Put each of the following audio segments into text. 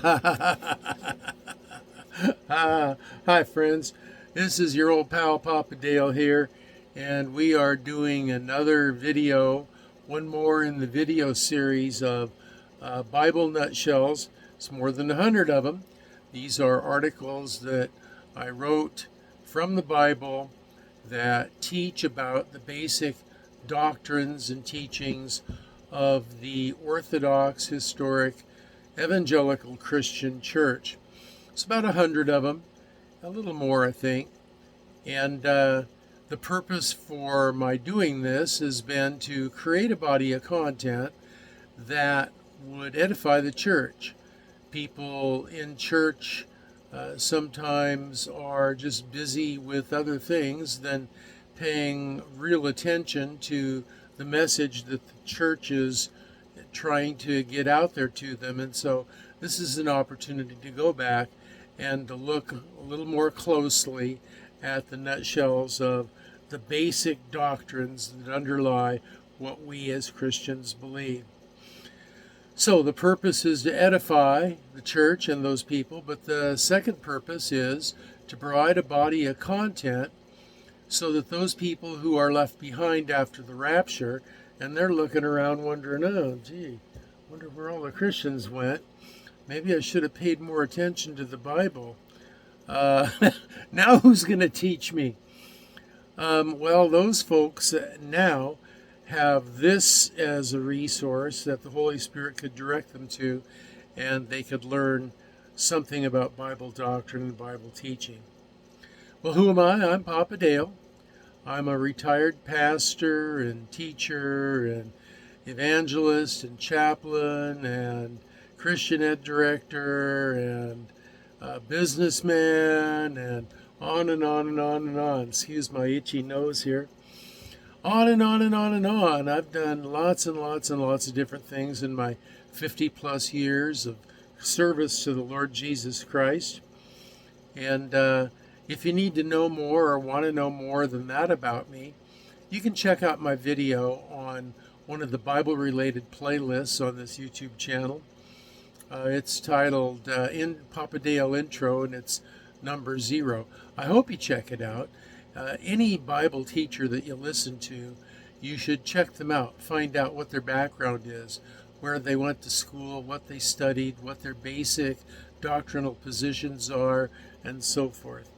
Hi, friends. This is your old pal Papa Dale here, and we are doing another video, one more in the video series of Bible nutshells. It's more than 100 of them. These are articles that I wrote from the Bible that teach about the basic doctrines and teachings of the Orthodox, historic, evangelical Christian church. It's about 100 of them, a little more, I think. And the purpose for my doing this has been to create a body of content that would edify the church. People in church sometimes are just busy with other things than paying real attention to the message that the church is trying to get out there to them. And so this is an opportunity to go back and to look a little more closely at the nutshells of the basic doctrines that underlie what we as Christians believe. So the purpose is to edify the church and those people, but the second purpose is to provide a body of content so that those people who are left behind after the rapture, and they're looking around wondering, oh, gee, wonder where all the Christians went. Maybe I should have paid more attention to the Bible. Now who's going to teach me? Well, those folks now have this as a resource that the Holy Spirit could direct them to, and they could learn something about Bible doctrine and Bible teaching. Well, who am I? I'm Papa Dale. I'm a retired pastor and teacher and evangelist and chaplain and Christian ed director and businessman and on and on and on and on. Excuse my itchy nose here. On and on and on and on. I've done lots and lots and lots of different things in my 50 plus years of service to the Lord Jesus Christ. And if you need to know more or want to know more than that about me, you can check out my video on one of the Bible-related playlists on this YouTube channel. It's titled In Papa Dale Intro, and it's number 0. I hope you check it out. Any Bible teacher that you listen to, you should check them out, find out what their background is, where they went to school, what they studied, what their basic doctrinal positions are, and so forth.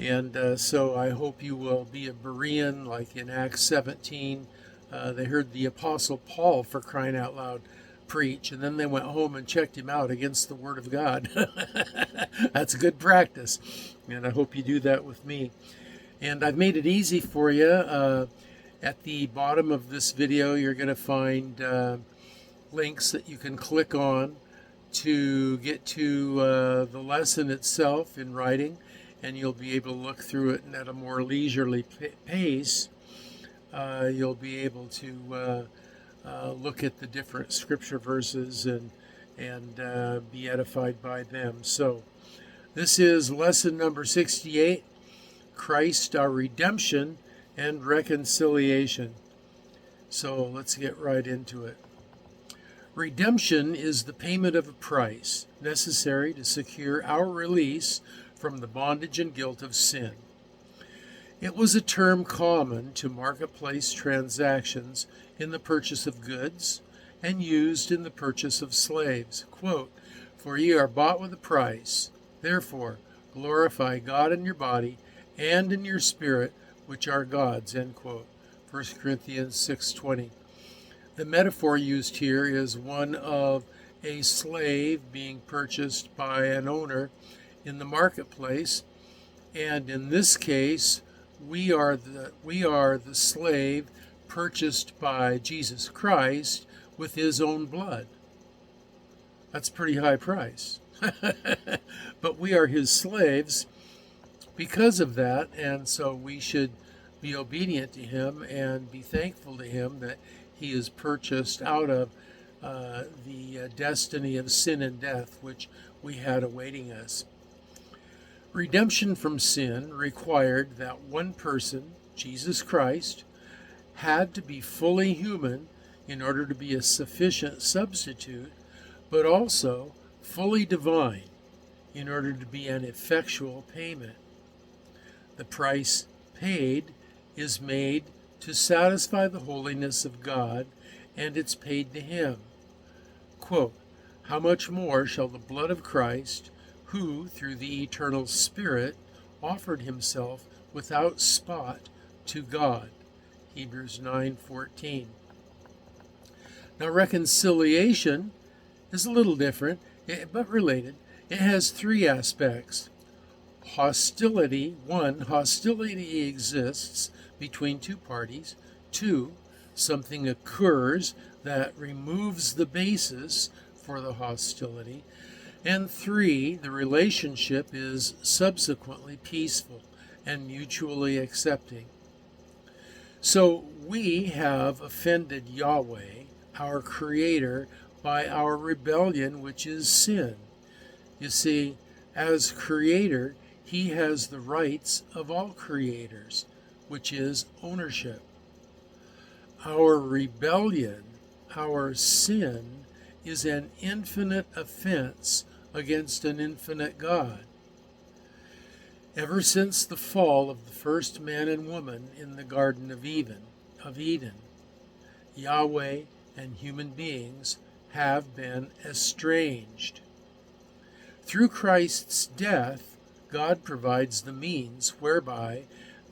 And so I hope you will be a Berean, like in Acts 17. They heard the Apostle Paul, for crying out loud, preach, and then they went home and checked him out against the Word of God. That's a good practice, and I hope you do that with me. And I've made it easy for you. At the bottom of this video, you're going to find links that you can click on to get to the lesson itself in writing, and you'll be able to look through it at a more leisurely pace. You'll be able to look at the different scripture verses and be edified by them. So this is lesson number 68, Christ, our redemption and reconciliation. So let's get right into it. Redemption is the payment of a price necessary to secure our release from the bondage and guilt of sin. It was a term common to marketplace transactions in the purchase of goods and used in the purchase of slaves. Quote, "For ye are bought with a price. Therefore, glorify God in your body and in your spirit, which are God's." End quote. 1 Corinthians 6:20. The metaphor used here is one of a slave being purchased by an owner in the marketplace, and in this case, we are the slave purchased by Jesus Christ with his own blood. That's a pretty high price. But we are his slaves because of that, and so we should be obedient to him and be thankful to him that he is purchased out of the destiny of sin and death which we had awaiting us. Redemption from sin required that one person, Jesus Christ, had to be fully human in order to be a sufficient substitute, but also fully divine, in order to be an effectual payment. The price paid is made to satisfy the holiness of God, and it's paid to him. Quote, "How much more shall the blood of Christ, who through the eternal Spirit offered himself without spot to God." Hebrews 9:14. Now, reconciliation is a little different, but related. It has three aspects. Hostility. One, hostility exists between two parties. Two, something occurs that removes the basis for the hostility. And three, the relationship is subsequently peaceful and mutually accepting. So we have offended Yahweh, our Creator, by our rebellion, which is sin. You see, as Creator, he has the rights of all creators, which is ownership. Our rebellion, our sin, is an infinite offense against an infinite God. Ever since the fall of the first man and woman in the Garden of Eden, Yahweh and human beings have been estranged. Through Christ's death, God provides the means whereby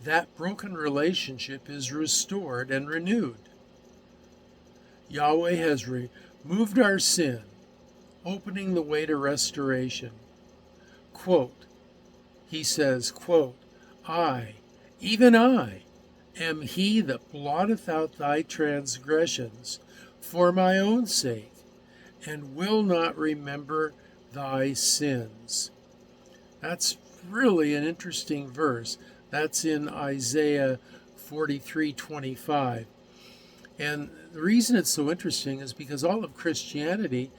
that broken relationship is restored and renewed. Yahweh has removed our sin, opening the way to restoration. Quote, he says, quote, "I, even I, am he that blotteth out thy transgressions for my own sake, and will not remember thy sins." That's really an interesting verse. That's in Isaiah 43:25. And the reason it's so interesting is because all of Christianity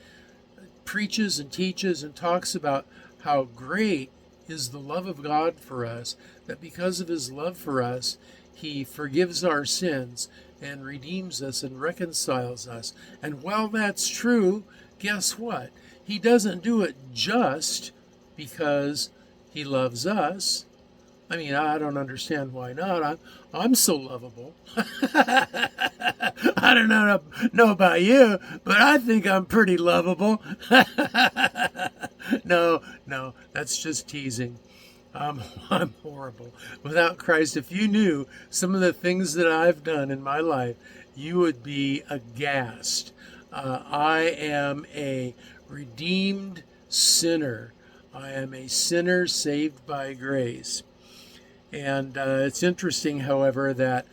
preaches and teaches and talks about how great is the love of God for us, that because of his love for us, he forgives our sins and redeems us and reconciles us. And while that's true, guess what? He doesn't do it just because he loves us. I mean, I don't understand why not. I'm so lovable. I don't know about you, but I think I'm pretty lovable. No, that's just teasing. I'm horrible. Without Christ, if you knew some of the things that I've done in my life, you would be aghast. I am a redeemed sinner. I am a sinner saved by grace. And it's interesting, however, that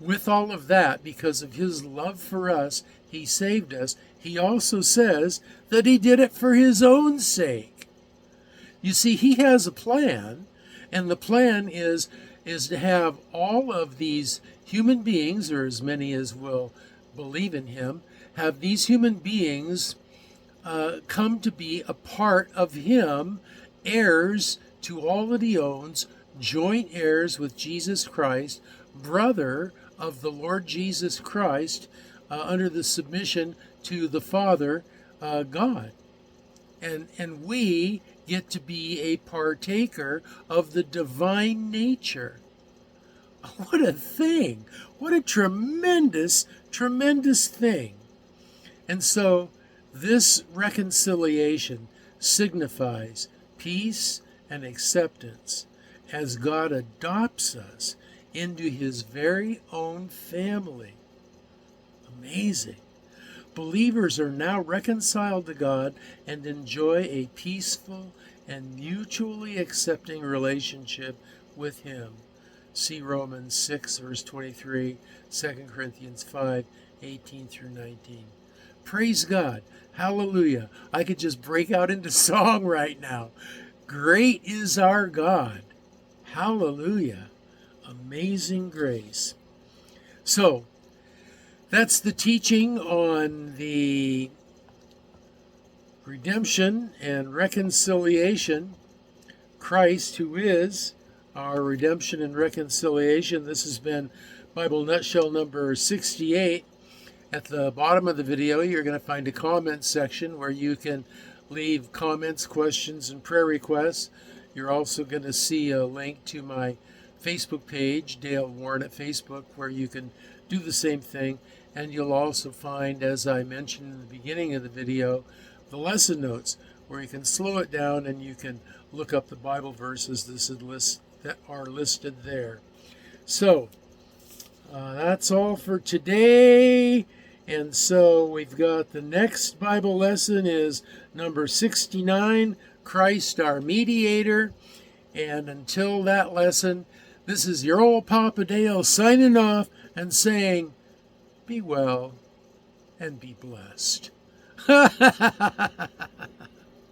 with all of that, because of his love for us, he saved us. He also says that he did it for his own sake. You see, he has a plan, and the plan is to have all of these human beings, or as many as will believe in him, have these human beings come to be a part of him, heirs to all that he owns, joint heirs with Jesus Christ, brother of the Lord Jesus Christ, under the submission to the Father, God. And we get to be a partaker of the divine nature. What a thing! What a tremendous, tremendous thing. And so this reconciliation signifies peace and acceptance as God adopts us into his very own family. Amazing. Believers are now reconciled to God and enjoy a peaceful and mutually accepting relationship with him. See Romans 6, verse 23, 2 Corinthians 5, 18 through 19. Praise God. Hallelujah. I could just break out into song right now. Great is our God. Hallelujah. Amazing grace. So, that's the teaching on the redemption and reconciliation. Christ, who is our redemption and reconciliation. This has been Bible Nutshell number 68. At the bottom of the video, you're going to find a comment section where you can leave comments, questions, and prayer requests. You're also going to see a link to my Facebook page, Dale Warren at Facebook, where you can do the same thing. And you'll also find, as I mentioned in the beginning of the video, the lesson notes, where you can slow it down and you can look up the Bible verses that are listed there. So, that's all for today. And so we've got the next Bible lesson is number 69, Christ our Mediator. And until that lesson, this is your old Papa Dale signing off and saying, be well and be blessed.